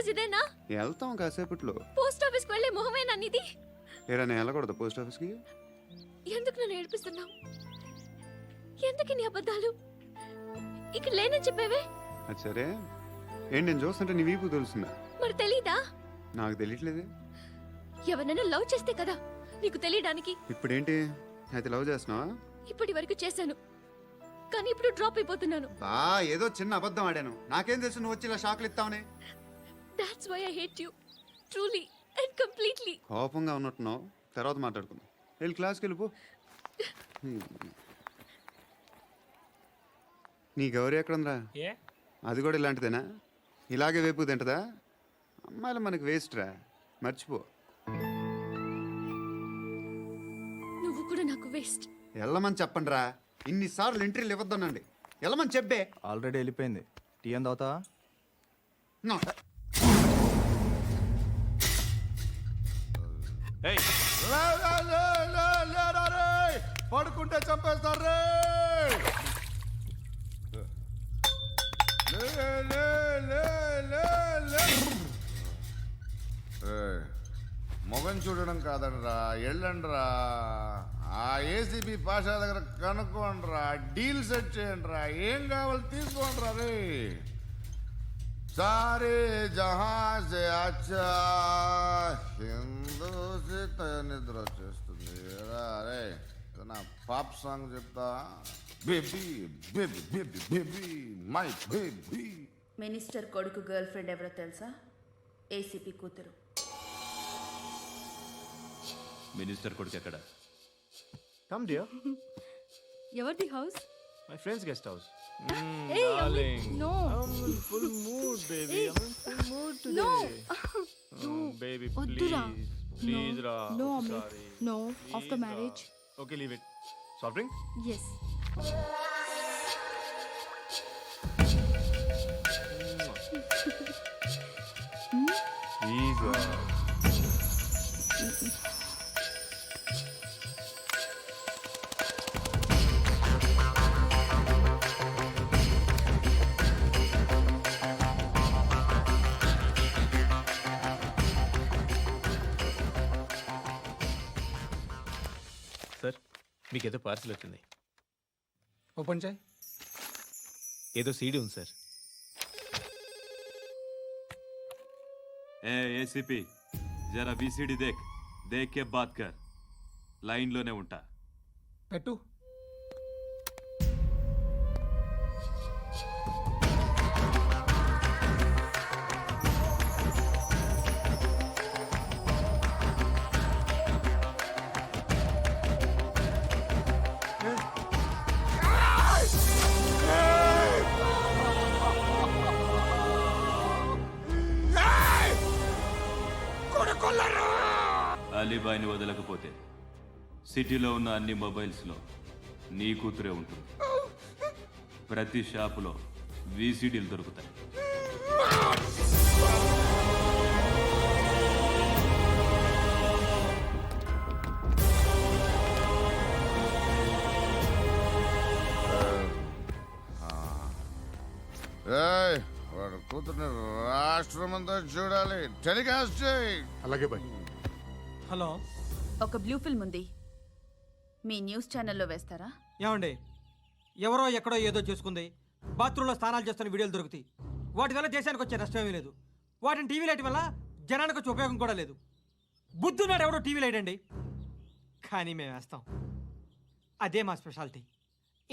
రోజు ఇదేనా? వెళ్తాం కాసేపట్లో. పోస్ట్ ఆఫీస్కి వెళ్ళే మొహమేనా నీది? ఏరా నేను వెళ్ళకూడదు పోస్ట్ ఆఫీస్కి? ఎందుకు నన్ను ఏడిపిస్తున్నావు? ఎందుకు నీ అబద్ధాలు? ఇక్కడ లేనని చెప్పేవే. అది సరే, ఏంటి నేను చూస్తుంటే నీ వీపు తెలుస్తుందా? మరి తెలీదా? నాకు తెలియట్లేదే. ఎవరైనా లవ్ చేస్తే కదా నీకు తెలియడానికి. ఇప్పుడేంటి అయితే లవ్ చేస్తున్నావా? ఇప్పటి వరకు చేశాను, కానీ ఇప్పుడు డ్రాప్ అయిపోతున్నాను. ఏదో చిన్న అబద్ధం ఆడాను. నాకేం తెలుసు నువ్వు వచ్చి ఇలా షాక్లు ఇస్తావని. That's why I hate you. Truly and completely. కోపంగా ఉన్నట్టున్నావు, తర్వాత మాట్లాడుకుందాం. వెళ్ళి క్లాస్కి వెళ్ళిపో. నీ గౌరీ ఎక్కడుందిరా? అది కూడా ఇలాంటిదేనా? ఇలాగే వేపు తింటదా? అమ్మాయిలు మనకి వేస్ట్ రా, మర్చిపో. నువ్వు కూడా నాకు వేస్ట్. వెళ్ళమని చెప్పండి రా. ఇన్నిసార్లు ఎంట్రీలు ఇవ్వద్దనండి. వెళ్ళమని చెప్పే. ఆల్రెడీ వెళ్ళిపోయింది. టీ అని తాగుతావా? పడుకుంటే చంపేస్తారు రే. మొగం చూడడం కాదండ్రా, వెళ్ళండ్రా. ఆ ఏసీబీ పాషా దగ్గర కనుక్కోండ్రా, డీల్ సెట్ చేయండిరా, ఏం కావాలి తీసుకోండిరా రే. సారే జహాజే అచ్చా హిందూ నిద్ర వచ్చేస్తుంది రే. నా పాప్ సాంగ్ చెప్తా. Baby baby baby baby my baby. Minister కొడుకు గర్ల్ ఫ్రెండ్ ఎవరో తెలుసా? ఏసీపీ కూతురు. మినిస్టర్ కొడుకు ఎక్కడ? Come dear. ఎవరిది house? My friends guest house. Hey, no. I'm in full mood, baby. I'm in full mood today. No. Baby, Oddura. please, Ra. No, Amit. Sorry. No, Please, after Ra. marriage. Okay, leave it. Soft drink? Yes. Please, Ra. Sir, మీకేదో parcel వచ్చింది. Open చేయి. ఏదో CD ఉంది sir. ACP జరా బీసీడీ దేక్, దేకే బాత్ కర్. లైన్లోనే ఉంటా. పెట్టు. అలీబాయిని వదలకపోతే సిటీలో ఉన్న అన్ని మొబైల్స్లో నీ కూతురే ఉంటుంది. ప్రతి షాపులో వీసీడీలు దొరుకుతాయి. వాడు కూతుర్ని రాష్ట్రమంతా చూడాలి. టెలికాస్ట్ చేయి. అలాగే బాయ్. హలో, ఒక బ్లూ ఫిల్మ్ ఉంది, మీ న్యూస్ ఛానల్లో వేస్తారా? ఏమండి, ఎవరో ఎక్కడో ఏదో చేసుకుంది, బాత్రూంలో స్నానాలు చేస్తున్న వీడియోలు దొరుకుతాయి. వాటి వల్ల దేశానికి వచ్చే నష్టం ఏమీ లేదు. వాటిని టీవీ లైట్ వల్ల జనానికి వచ్చే ఉపయోగం కూడా లేదు. బుద్ధున్నాడు ఎవడో టీవీ లైట్ అండి, కానీ మేము వేస్తాం. అదే మా స్పెషాలిటీ.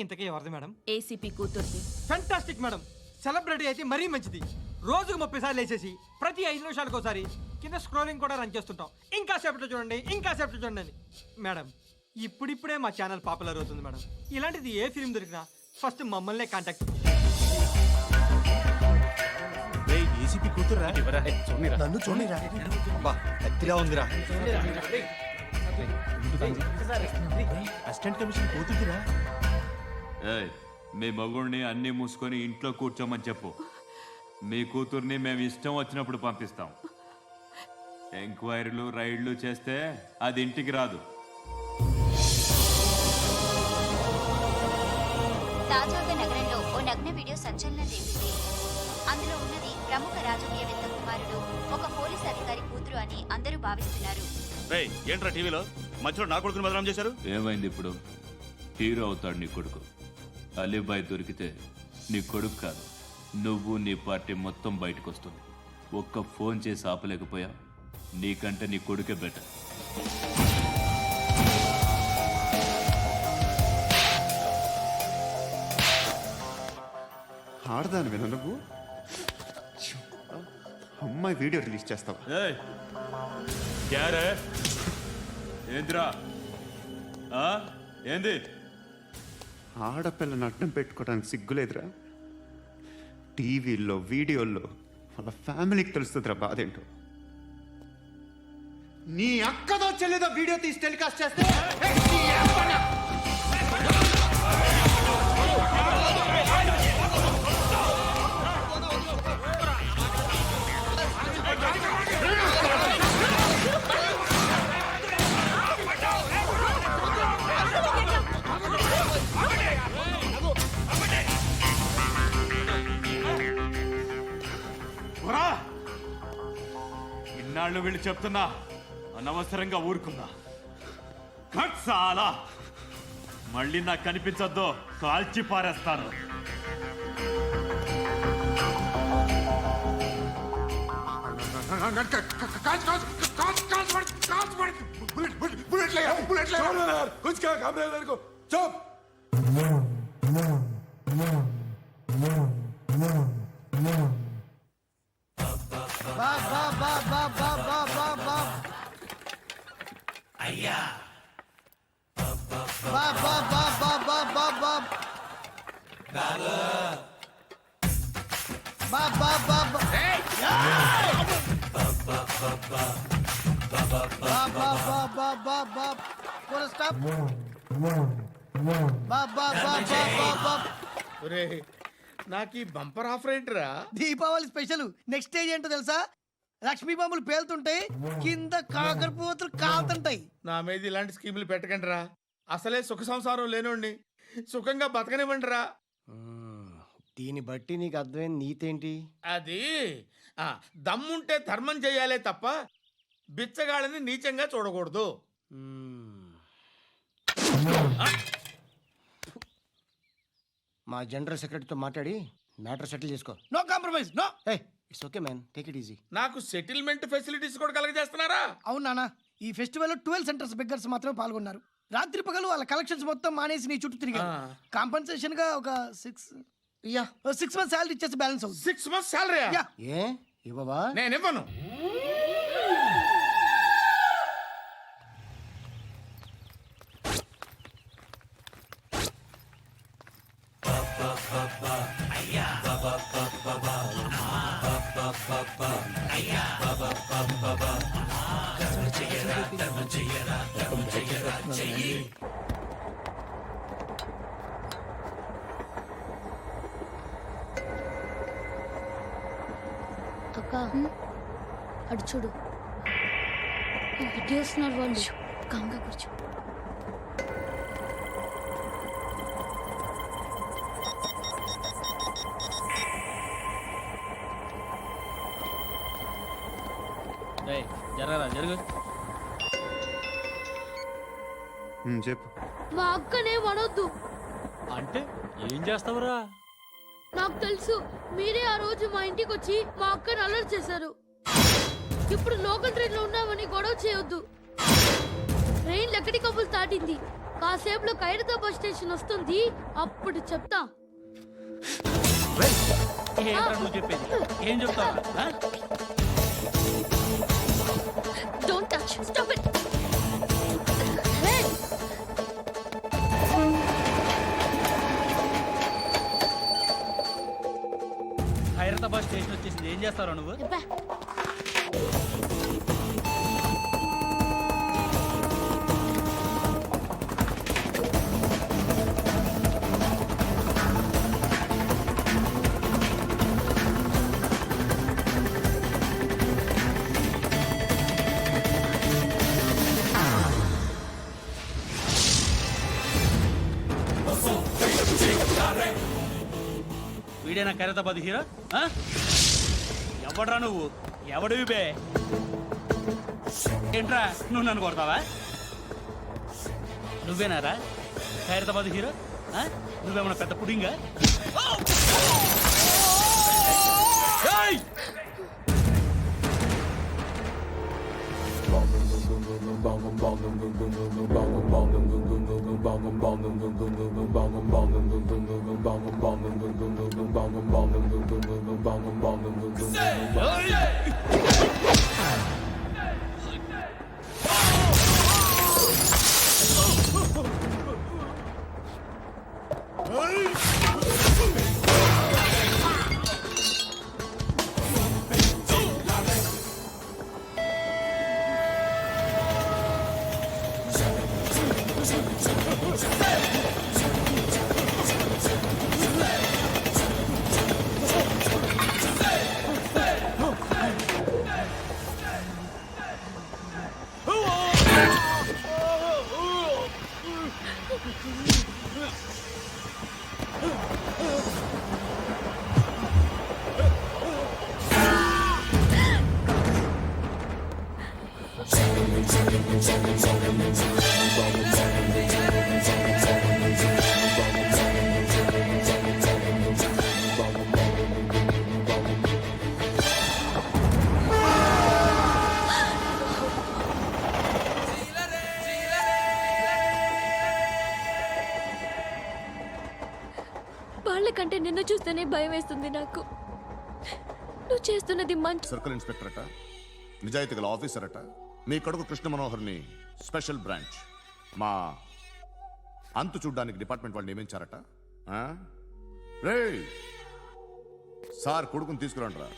ఇంతకీ ఎవరిది మేడం? ఏసీపీ కూతుర్ది. Fantastic madam. సెలబ్రిటీ అయితే మరీ మంచిది. రోజుకు 30 సార్లు వేసేసి ప్రతి 5 నిమిషాలకు ఒకసారి కింద స్క్రోలింగ్ కూడా రన్ చేస్తుంటాం. ఇంకా సేపట్లో చూడండి, ఇంకా సేపట్లో చూడండి అని. మేడం, ఇప్పుడిప్పుడే మా ఛానల్ పాపులర్ అవుతుంది మేడం. ఇలాంటిది ఏ ఫిల్మ్ దొరికినా ఫస్ట్ మమ్మల్నే కాంటాక్ట్. ఏసీపీ కూతురా? నన్ను చూడరా. అతిలా ఉందిరా. Assistant commission కూతురురా. మీ మగుడిని అన్నీ మూసుకొని ఇంట్లో కూర్చోమని చెప్పు. మీ కూతుర్ని మేము ఇష్టం వచ్చినప్పుడు పంపిస్తాం. ఎంక్వైరీలు రైడ్లు చేస్తే అది ఇంటికి రాదు. తాజాగా నగరంలో ఓ నగ్న వీడియో సంచలనం రేపింది. అందులో ఉన్నది ప్రముఖ రాజకీయవేత్త కుమారుడు కూతురు అని అందరూ భావిస్తున్నారు. ఏంట్రా టీవీలో మధ్యలో నా కొడుకుని బదనాం చేశారు? ఏమైంది ఇప్పుడు? హీరో అవుతాడు నీ కొడుకు. అలీబాయ్ దొరికితే నీ కొడుకు కాదు, నువ్వు నీ పార్టీ మొత్తం బయటకు వస్తుంది. ఒక్క ఫోన్ చేసి ఆపలేకపోయా, నీకంటే నీ కొడుకే బెటర్. ఆడదాను విన నువ్వు అమ్మాయి వీడియో రిలీజ్ చేస్తావా? ఏంద్రా ఏంది? ఆడపిల్లని అడ్డం పెట్టుకోవడానికి సిగ్గులేదురా? టీవీల్లో వీడియోల్లో వాళ్ళ ఫ్యామిలీకి తెలుస్తుందిరా బాధ ఏంటో. నీ అక్కదో చెల్లిదో వీడియో తీసి టెలికాస్ట్ చేస్తే ఇన్నాళ్ళు వీళ్ళు చెప్తున్నా అనవసరంగా ఊరుకుందా. చాలా మళ్ళీ నాకు కనిపించొద్దు, కాల్చి పారేస్తాను. నాకు ఈ బంపర్ ఆఫర్ ఏంటిరా? దీపావళి స్పెషల్ నెక్స్ట్ స్టేజ్ ఏంటో తెలుసా? లక్ష్మీ బాంబులు పేలుతుంటాయి, కింద కాకరపువ్వుతులు కాలుతుంటాయి. నా మీద ఇలాంటి స్కీములు పెట్టకండి రా. అసలే సుఖ సంసారం లేనోడిని సుఖంగా బతకనివ్వండి రా. దీన్ని బట్టి నీకు అర్థమైన నీతేంటి? అది దమ్ముంటే ధర్మం చేయాలే తప్ప బిచ్చగాళ్ళని నీచంగా చూడకూడదు. మా జనరల్ సెక్రటరీతో మాట్లాడి మ్యాటర్ సెటిల్ చేసుకో. No compromise, no. It's okay man, take it easy. నాకు సెటిల్మెంట్ ఫెసిలిటీస్ కూడా కలగజేస్తున్నారా? అవును నాన్న, ఈ ఫెస్టివల్ 12 సెంటర్స్ బెగ్గర్స్ మాత్రమే పాల్గొన్నారు. రాత్రి పగలు వాళ్ళ కలెక్షన్స్ మొత్తం మానేసి నీ చుట్టూ తిరిగారు. కాంపన్సేషన్ గా ఒక 6 మంత్స్ సాలరీ ఇచ్చేసి బ్యాలెన్స్ అవుతుంది. 6 months సాలరీ? ఏ ఇవ్వవా? నేను ఇవ్వను. అక్క అటు చూడు, ఇటు వస్తున్నారు వాళ్ళు. కాంగా కూర్చో. జరుగు. చెప్పు. మా అక్కనే వనొద్దు. అంటే ఏం చేస్తావురా? నాకు తెలుసు, మీరే ఆ రోజు మా ఇంటికి వచ్చి మా అక్కని అల్లరి చేశారు. ఇప్పుడు లోకల్ ట్రైన్ లో ఉన్నామని గొడవ చేయొద్దు. ట్రైన్ లక్కడి కబుల్ దాటింది. కాసేపులో ఖైరతాబాద్ స్టేషన్ వస్తుంది, అప్పుడు చెప్తా. ఏం చెప్తావు? Don't touch. Stop it. Khairatabad station వచ్చేసింది, ఏం చేస్తారా నువ్వు? వీడేనా ఖైరతాబాద్ హీరో? ఎవడ్రా నువ్వు? ఎవడివి బే? ఏంట్రా నువ్వు నన్ను కొడతావా? నువ్వేనారా ఖైరతాబాద్ హీరో? ఆ? నువ్వేమన్నా పెద్ద పుడింగా? ఏయ్! వాళ్ళకంటే నిన్ను చూస్తేనే భయం వేస్తుంది నాకు. నువ్వు చేస్తున్నది మంచి. సర్కిల్ ఇన్స్పెక్టర్ అట, నిజాయితీ గల ఆఫీసర్ అట, మీ కొడుకు కృష్ణ మనోహర్ని స్పెషల్ బ్రాంచ్ మా అంతు చూడ్డానికి డిపార్ట్మెంట్ వాళ్ళు నియమించారట. రే సార్ కొడుకుని తీసుకురండి రా.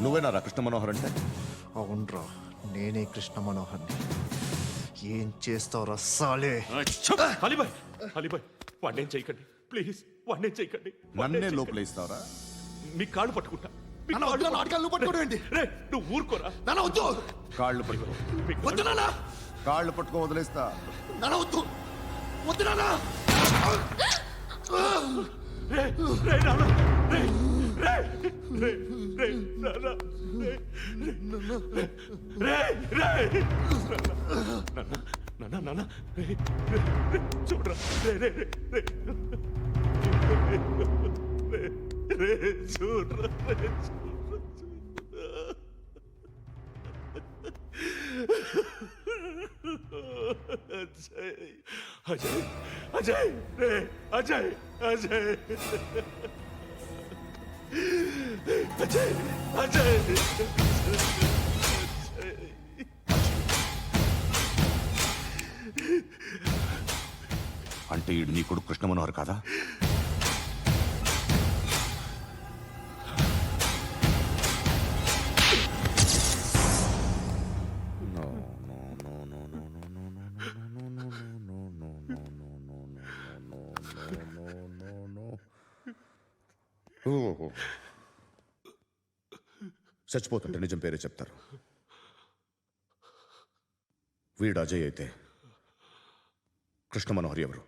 నువ్వేనారా కృష్ణ మనోహర్ అంటే? అవునరా, నేనే కృష్ణ మనోహర్ని. ఏం చేస్తావు రస్సాలే? అలీబాయ్ అలీబాయ్ వాడినేం చేయకండి ప్లీజ్, వాడినేం చేయకండి. నన్నే లోపల ఇస్తావరా? మీ కాళ్ళు పట్టుకుంటా. నువ్వు ఊరుకోరా. కాళ్ళు పట్టుకో. కాళ్ళు పట్టుకో వదిలేస్తా. చూడరా చూడరా అజయ్ అజయ్ అజయ్ అజయ్ అజయ్ అజయ్ అంటే ఈడు నీ కొడుకు కృష్ణ మనోహర్ కాదా? చచ్చిపోతుంటే నిజం పేరే చెప్తారు. వీడు అజయ్ అయితే కృష్ణ మనోహర్ ఎవరు?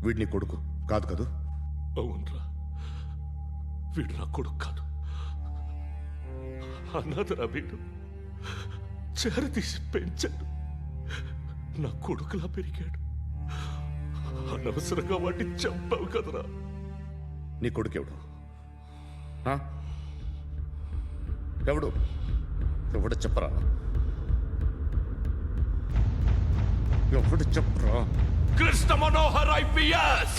వీడిని కొడుకు కాదు కదూ? అవునరా, వీడు నా కొడుకు కాదు, అన్నదరా. వీడు చేరతీసి పెంచాడు, నా కొడుకులా పెరిగాడు. అనవసరంగా వాడిని చంపావు కదరా. నీ కొడుకు ఎవడు? ఎవడు ఎవడు చెప్పరా? ఎవడు చెప్పరా? Krishna Manohar IPS.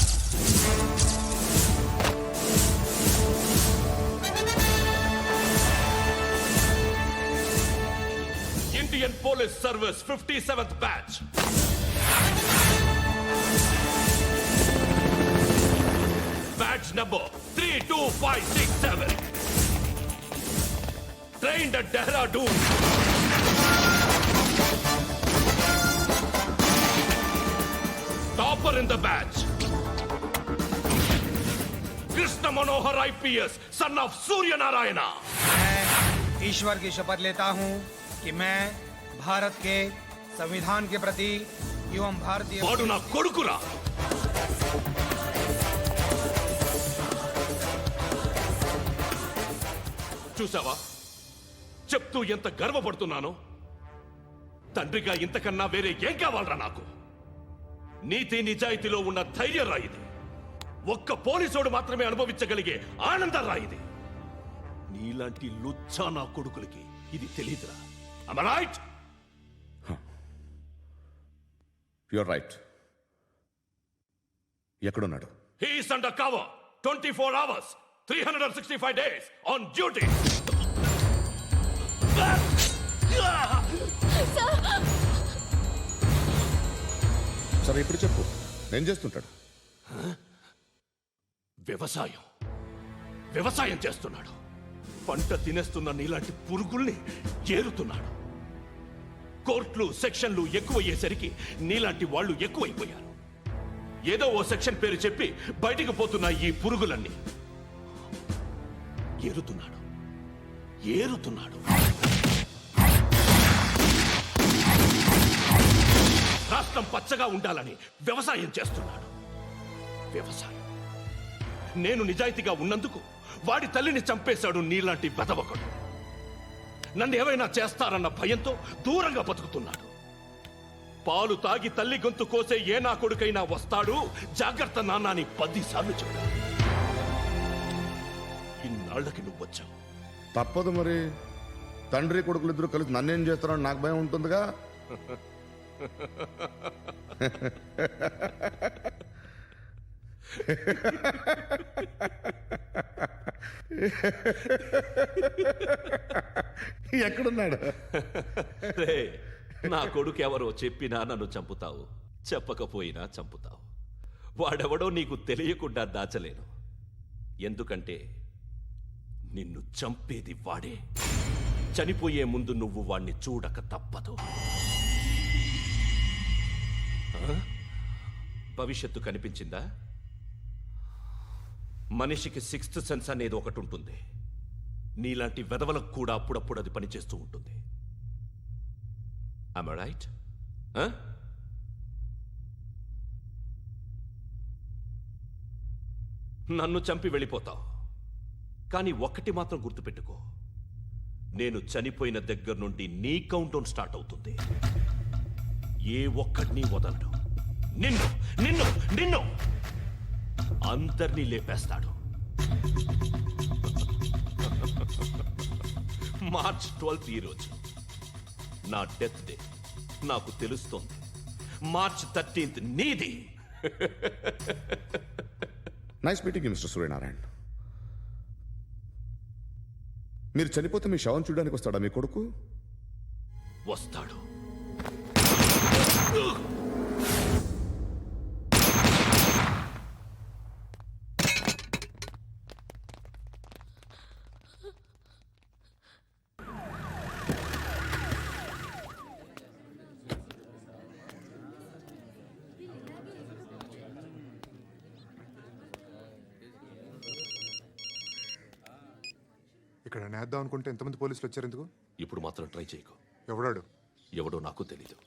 Indian police service 57th batch. Badge number 32567. Trained at Dehradun. Topper in the batch. Krishna Manohar IPS, son of Surya Narayana. ईश्वर की शपथ लेता हूँ कि मैं भारत के संविधान के प्रति एवं भारतीय వాడు నా కొడుకురా. చూసావా, చెప్తూ ఎంత గర్వపడుతున్నానో. తండ్రిగా ఇంతకన్నా వేరే ఏం కావాలరా నాకు? నీతి నిజాయితీలో ఉన్న ధైర్యం రా ఇది. ఒక్క పోలీసోడు మాత్రమే అనుభవించగలిగే ఆనందం రా ఇది. నీలాంటి లుచ్చా నా కొడుకులకి ఇది తెలియదురా. Am I right? You're right. ఎక్కడున్నాడు? He is under cover 24 hours 365 days on duty. సరే ఇప్పుడు చెప్పు, ఏం చేస్తుంటాడు? వ్యవసాయం చేస్తున్నాడు. పంట తినేస్తున్న నీలాంటి పురుగుల్ని ఏరుతున్నాడు. కోర్టులు సెక్షన్లు ఎక్కువయ్యేసరికి నీలాంటి వాళ్ళు ఎక్కువైపోయారు. ఏదో ఓ సెక్షన్ పేరు చెప్పి బయటికి పోతున్న ఈ పురుగులన్నీ ఏరుతున్నాడు. రాష్ట్రం పచ్చగా ఉండాలని వ్యవసాయం చేస్తున్నాడు. నేను నిజాయితీగా ఉన్నందుకు వాడి తల్లిని చంపేశాడు నీలాంటి వెధవకుడు. నన్ను ఏమైనా చేస్తారన్న భయంతో దూరంగా బతుకుతున్నాడు. పాలు తాగి తల్లి గొంతు కోసే ఏ నా కొడుకైనా వస్తాడు, జాగ్రత్త నాన్న అని 10 సార్లు చెప్పాడు. ఇన్నాళ్ళకి నువ్వు వచ్చావు. తప్పదు మరి. తండ్రి కొడుకులు ఇద్దరు కలిసి నన్నేం చేస్తారని నాకు భయం ఉంటుందిగా. ఎక్కడున్నాడు? నా కొడుకు ఎవరో చెప్పినా నన్ను చంపుతావు, చెప్పకపోయినా చంపుతావు. వాడెవడో నీకు తెలియకుండా దాచలేను. ఎందుకంటే నిన్ను చంపేది వాడే. చనిపోయే ముందు నువ్వు వాణ్ణి చూడక తప్పదు. భవిష్యత్తు కనిపించిందా? మనిషికి 6th సెన్స్ అనేది ఒకటి ఉంటుంది. నీలాంటి వెధవలకు కూడా అప్పుడప్పుడు అది పనిచేస్తూ ఉంటుంది. Am I right? నన్ను చంపి వెళ్ళిపోతావు. కానీ ఒక్కటి మాత్రం గుర్తుపెట్టుకో, నేను చనిపోయిన దగ్గర నుండి నీ కౌంటౌన్ స్టార్ట్ అవుతుంది. ఏ ఒక్కడిని వదలడు. నిన్ను నిన్ను నిన్ను అందరినీ లేపేస్తాడు. మార్చ్ 12 ఈ రోజు నా డెత్ డే. నాకు తెలుస్తోంది. మార్చ్ 13 నీది. Nice meeting mister Suryanarayana. మీరు చనిపోతే మీ శవం చూడడానికి వస్తాడా మీ కొడుకు? వస్తాడు. ఇక్కడ నేద్దాం అనుకుంటే ఎంతమంది పోలీసులు వచ్చారు ఎందుకు? ఇప్పుడు మాత్రం ట్రై చేయకు. ఎవడాడు? ఎవడో నాకు తెలీదు.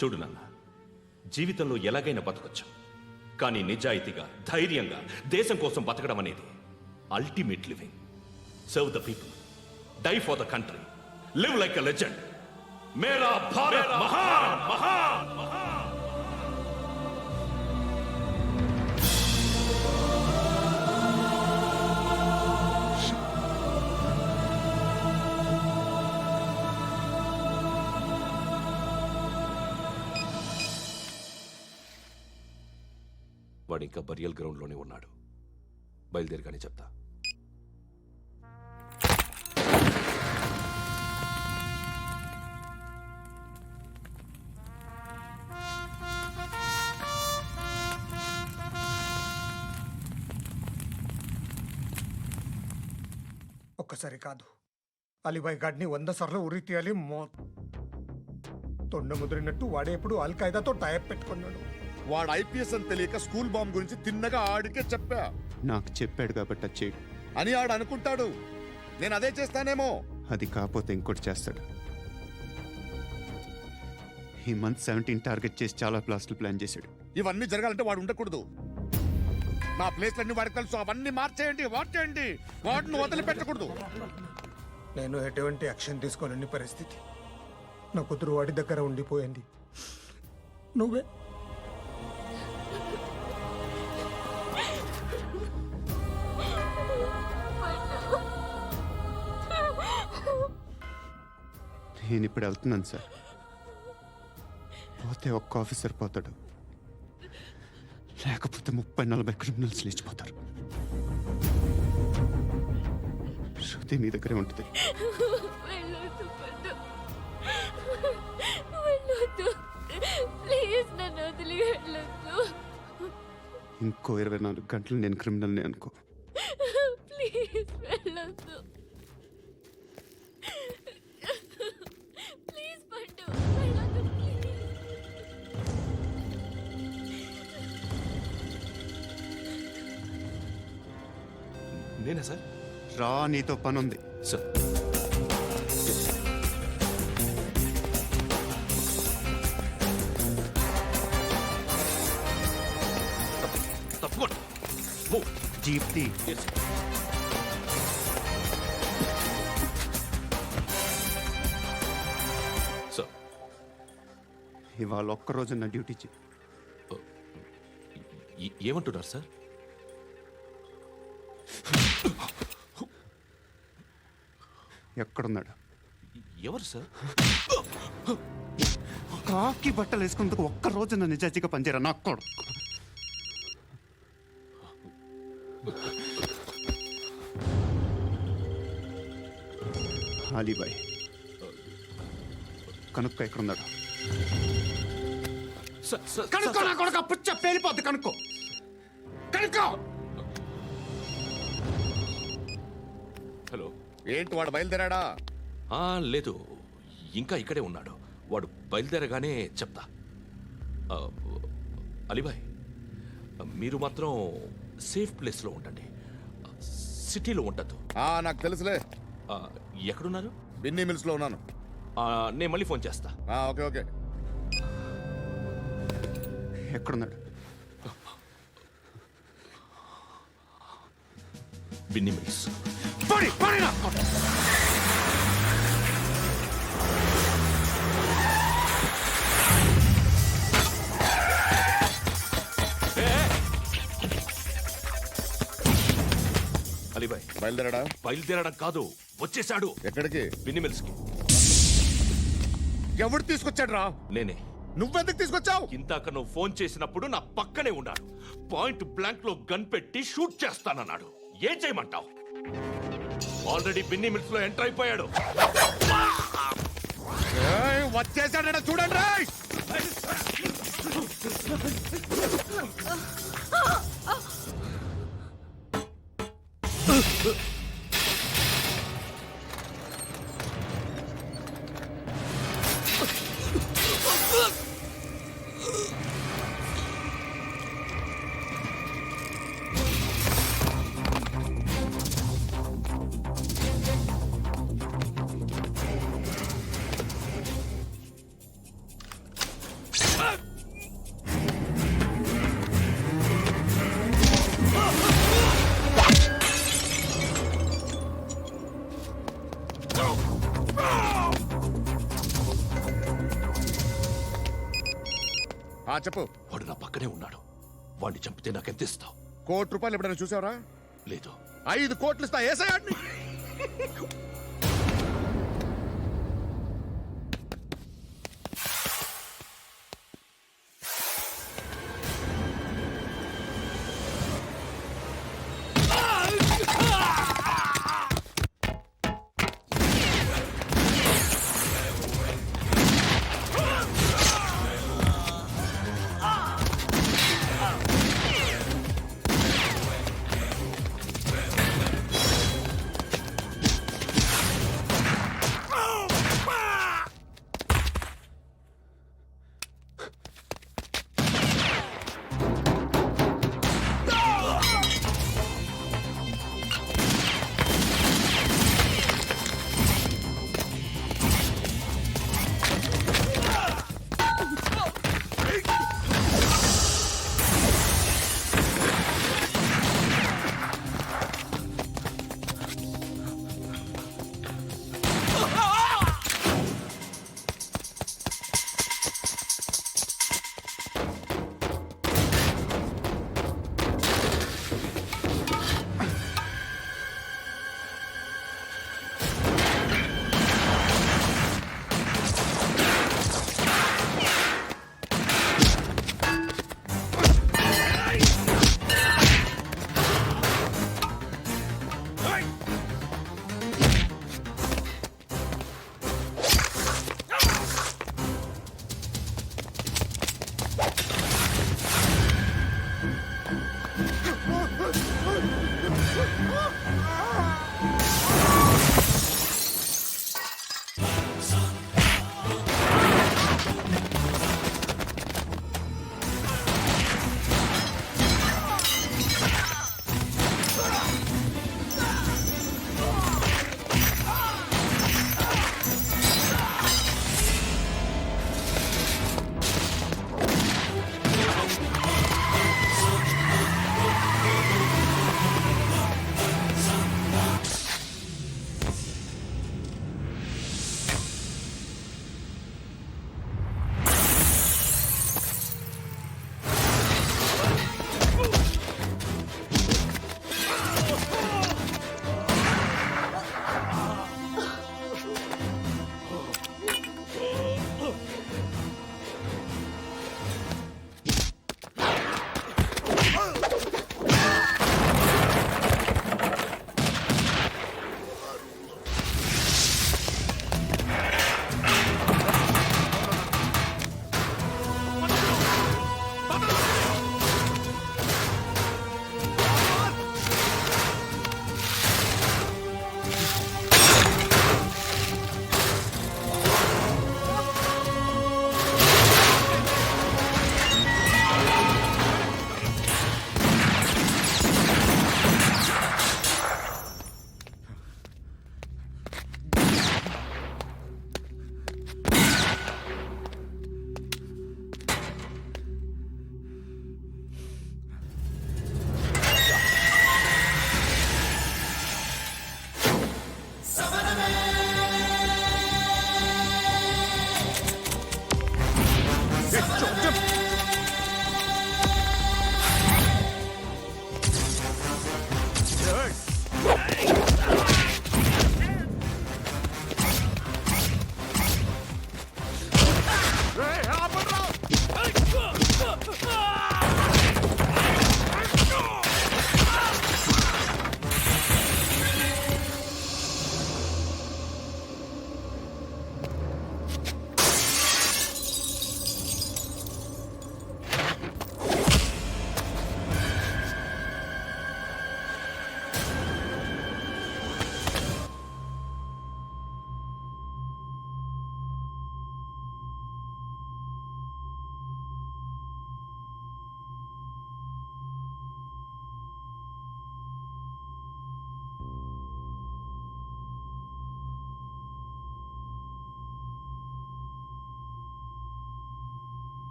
చూడు నాన్న, జీవితంలో ఎలాగైనా బతకొచ్చు, కానీ నిజాయితీగా ధైర్యంగా దేశం కోసం బతకడం అనేది ultimate living. Serve the people, die for the country, live like a legend. మేరా భారత్ మహాన్ మహాన్ మహాన్. వాడు ఇంకా బరియల్ గ్రౌండ్లోనే ఉన్నాడు. బయలుదేరగానే చెప్తా. ఒక్కసారి కాదు, అలీబాయ్ గాడిని 100 సార్లు ఉరి తీయాలి. తొండ ముదిరినట్టు వాడే ఎప్పుడు అల్ ఖైదాతో టైప్ పెట్టుకున్నాడు. వాడు ఐపీఎస్ అని తెలియక స్కూల్ బాంబ్ గురించి తిన్నగా ఆడికే చెప్పా నాకు చెప్పాడు కాబట్టి అది చేయడు. అని ఆడు అనుకుంటాడు. నేను అదే చేస్తానేమో. అది కాకపోతే ఇంకోటి చేస్తాడు. ఈ మంత్ 17 టార్గెట్ చేసి చాలా ప్లాస్టులు ప్లాన్ చేశాడు. ఇవన్నీ జరగాలంటే వాడు ఉండకూడదు. నా ప్లేస్లన్నీ వాడికి తెలుసు. అవన్నీ మార్చేయండి, వాటేయండి. వాటిని వదిలిపెట్టకూడదు. నేను ఎటువంటి యాక్షన్ తీసుకోలేని పరిస్థితి. నా కూతురు వాడి దగ్గర ఉండిపోయింది. నువ్వే నేను ఇప్పుడు వెళ్తున్నాను సార్. పోతే ఒక్క ఆఫీసర్ పోతాడు, లేకపోతే 30-40 క్రిమినల్స్ లేచిపోతారు. శృతి మీ దగ్గరే ఉంటుంది. ఇంకో 24 గంటలు నేను క్రిమినల్ని అనుకో. ప్లీజ్ వెళ్ళొద్దు. ప్లీజ్ పండు, వెళ్ళొద్దు ప్లీజ్. నేనా సార్? రా, నీతో పనుంది. సార్, తప్పకుండా. జీప్తి సార్, ఇవాళ ఒక్కరోజు నా డ్యూటీ చేయి. ఏమంటున్నారు సార్? ఎక్కడున్నాడు? ఎవరు సార్? కాకి బట్టలు వేసుకున్నందుకు ఒక్కరోజు నా నిజాయితీగా పనిచేయరా నాకు కూడా. అలీబాయ్ కనుక్కో ఎక్కడున్నాడు. కనుక్కో నా కొడుకు, పుచ్చ పేలిపోద్ది. కనుక్కో కనుక్కో. హలో, ఏంటి వాడు బయలుదేరాడా? లేదు, ఇంకా ఇక్కడే ఉన్నాడు. వాడు బయలుదేరగానే చెప్తా. అలీబాయ్, మీరు మాత్రం సేఫ్ ప్లేస్లో ఉండండి, సిటీలో ఉండద్దు. నాకు తెలుసులే. ఎక్కడున్నారు? బిన్నీ మిల్స్ లో ఉన్నాను. నేను మళ్ళీ ఫోన్ చేస్తా. Okay okay. ఎక్కడున్నాడు? బిన్నీ మిల్స్. అలీబాయ్ బయలుదేరాడా? బయలుదేరడం కాదు, వచ్చేసాడు. ఎక్కడికి? బిన్నీ మిల్స్ కి. ఎవడు తీసుకొచ్చాడు రా? నేనే. నువ్వెందుకు తీసుకొచ్చావు? ఇందాక నువ్వు ఫోన్ చేసినప్పుడు నా పక్కనే ఉన్నాడు. పాయింట్ బ్లాంక్ లో గన్ పెట్టి షూట్ చేస్తానన్నాడు. ఏం చేయమంటావు? ఆల్రెడీ బిన్నీ మిల్స్ లో ఎంటర్ అయిపోయాడు. వచ్చేసాడ చూడండి రా. చెప్పు. వాడు నా పక్కనే ఉన్నాడు. వాడిని చంపితే నాకెంత ఇస్తావు? ₹1,00,00,000 ఎప్పుడైనా చూసావరా? లేదు. 5 కోట్లు ఇస్తా. ఏసయాడిని.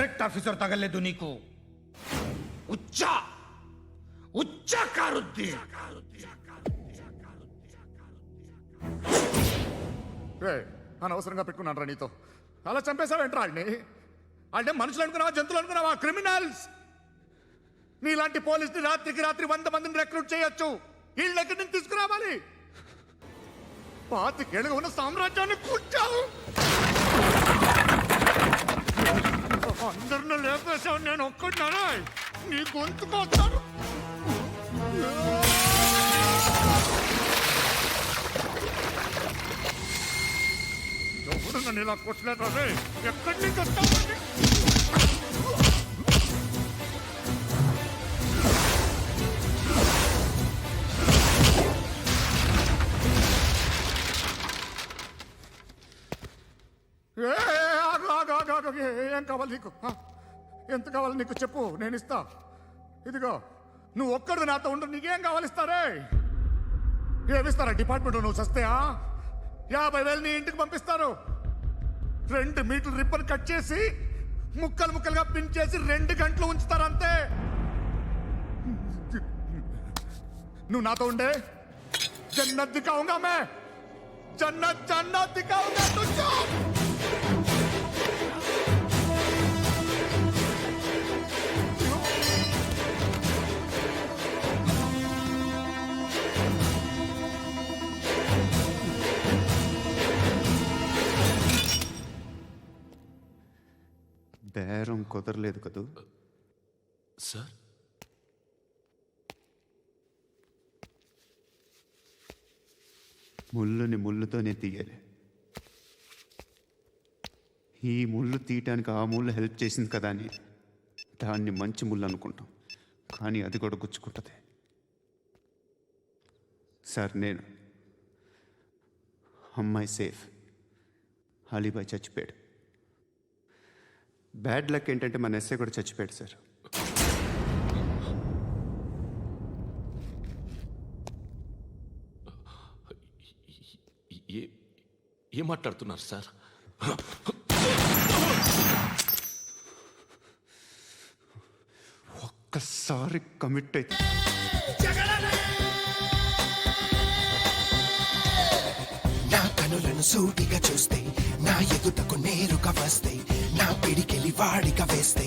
కరెక్ట్ ఆఫీసర్ తగలేదు నీకు. ఉచ్చా ఉచ్చా కారుద్ది. అనవసరంగా పెట్టుకున్నాను రా నీతో. అలా చంపేశావేంట్రా ఆడిని? అంటే మనుషులు అనుకున్నావా, జంతువులు అనుకున్నావా? క్రిమినల్స్. నీలాంటి పోలీసుని రాత్రికి రాత్రి 100 మందిని రిక్రూట్ చేయొచ్చు. వీళ్ళ దగ్గర నుంచి తీసుకురావాలి. 25 ఏళ్ళుగా ఉన్న సామ్రాజ్యాన్ని కూర్చావు. అందరిని లేపేశావు, నేను ఒక్కడినారా? నీ గొంతుకొస్తాను. ఎవరు నన్ను ఇలా కొట్టలేదా? ఎక్కడి నుంచి వస్తావు? ఏం కావాలి నీకు? ఎంత కావాలి నీకు చెప్పు, నేను ఇస్తా. ఇదిగో నువ్వు ఒక్కడు నాతో ఉండు. నీకేం కావాలి ఇస్తారే? ఏమిస్తారా డిపార్ట్మెంట్? నువ్వు చస్తేయా 50,000 నీ ఇంటికి పంపిస్తారు. 2 మీటర్లు రిబ్బన్ కట్ చేసి ముక్కలు ముక్కలుగా పిన్ చేసి 2 గంటలు ఉంచుతారు అంతే. నువ్వు నాతో ఉండే జన్నత్ దిఖాऊंगा मैं, జన్నత్ జన్నత్ దిఖాऊंगा तुझको. బేరం కుదరలేదు కదూ సార్? ముళ్ళుని ముళ్ళుతోనే తీయాలి. ఈ ముళ్ళు తీయటానికి ఆ ముళ్ళు హెల్ప్ చేసింది కదా అని దాన్ని మంచి ముళ్ళు అనుకుంటాం, కానీ అది కూడా గుచ్చుకుంటుంది. సార్, నేను అమ్మాయి సేఫ్, అలీబాయ్ చచ్చిపోయాడు. బ్యాడ్ లక్ ఏంటంటే మన ఎస్ఐ కూడా చచ్చిపోయాడు సార్. ఏం మాట్లాడుతున్నారు సార్? ఒక్కసారి కమిట్ అయితే నా కనులను సూటిగా చూస్తే, నా ఎదుటకు నేరుగా వస్తే, నా పిడికెలి వాడిగా వేస్తే,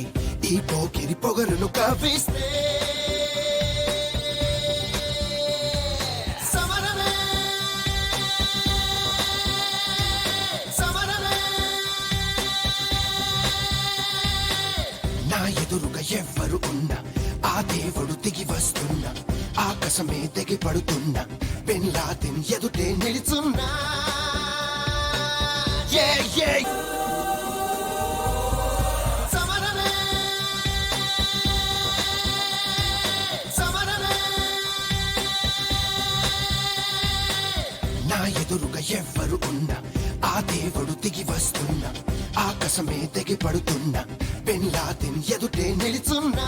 ఈ పోకిరి పొగరును కవిస్తే సమరమే సమరమే. నా ఎదురుగా ఎవ్వరు ఉన్నా, ఆ దేవుడు దిగి వస్తున్నా, ఆకాశమే దిగి పడుతున్నా, బిన్ లాదెన్ ఎదుటే నిలుచున్నా. సమరమే సమరమే. నా ఎదురుగా ఎవ్వరు ఉన్నా, ఆ దేవుడు దిగి వస్తున్నా, ఆకాశమే దిగి పడుతున్నా, బిన్ లాదెన్ ఎదుటే నిలుచున్నా.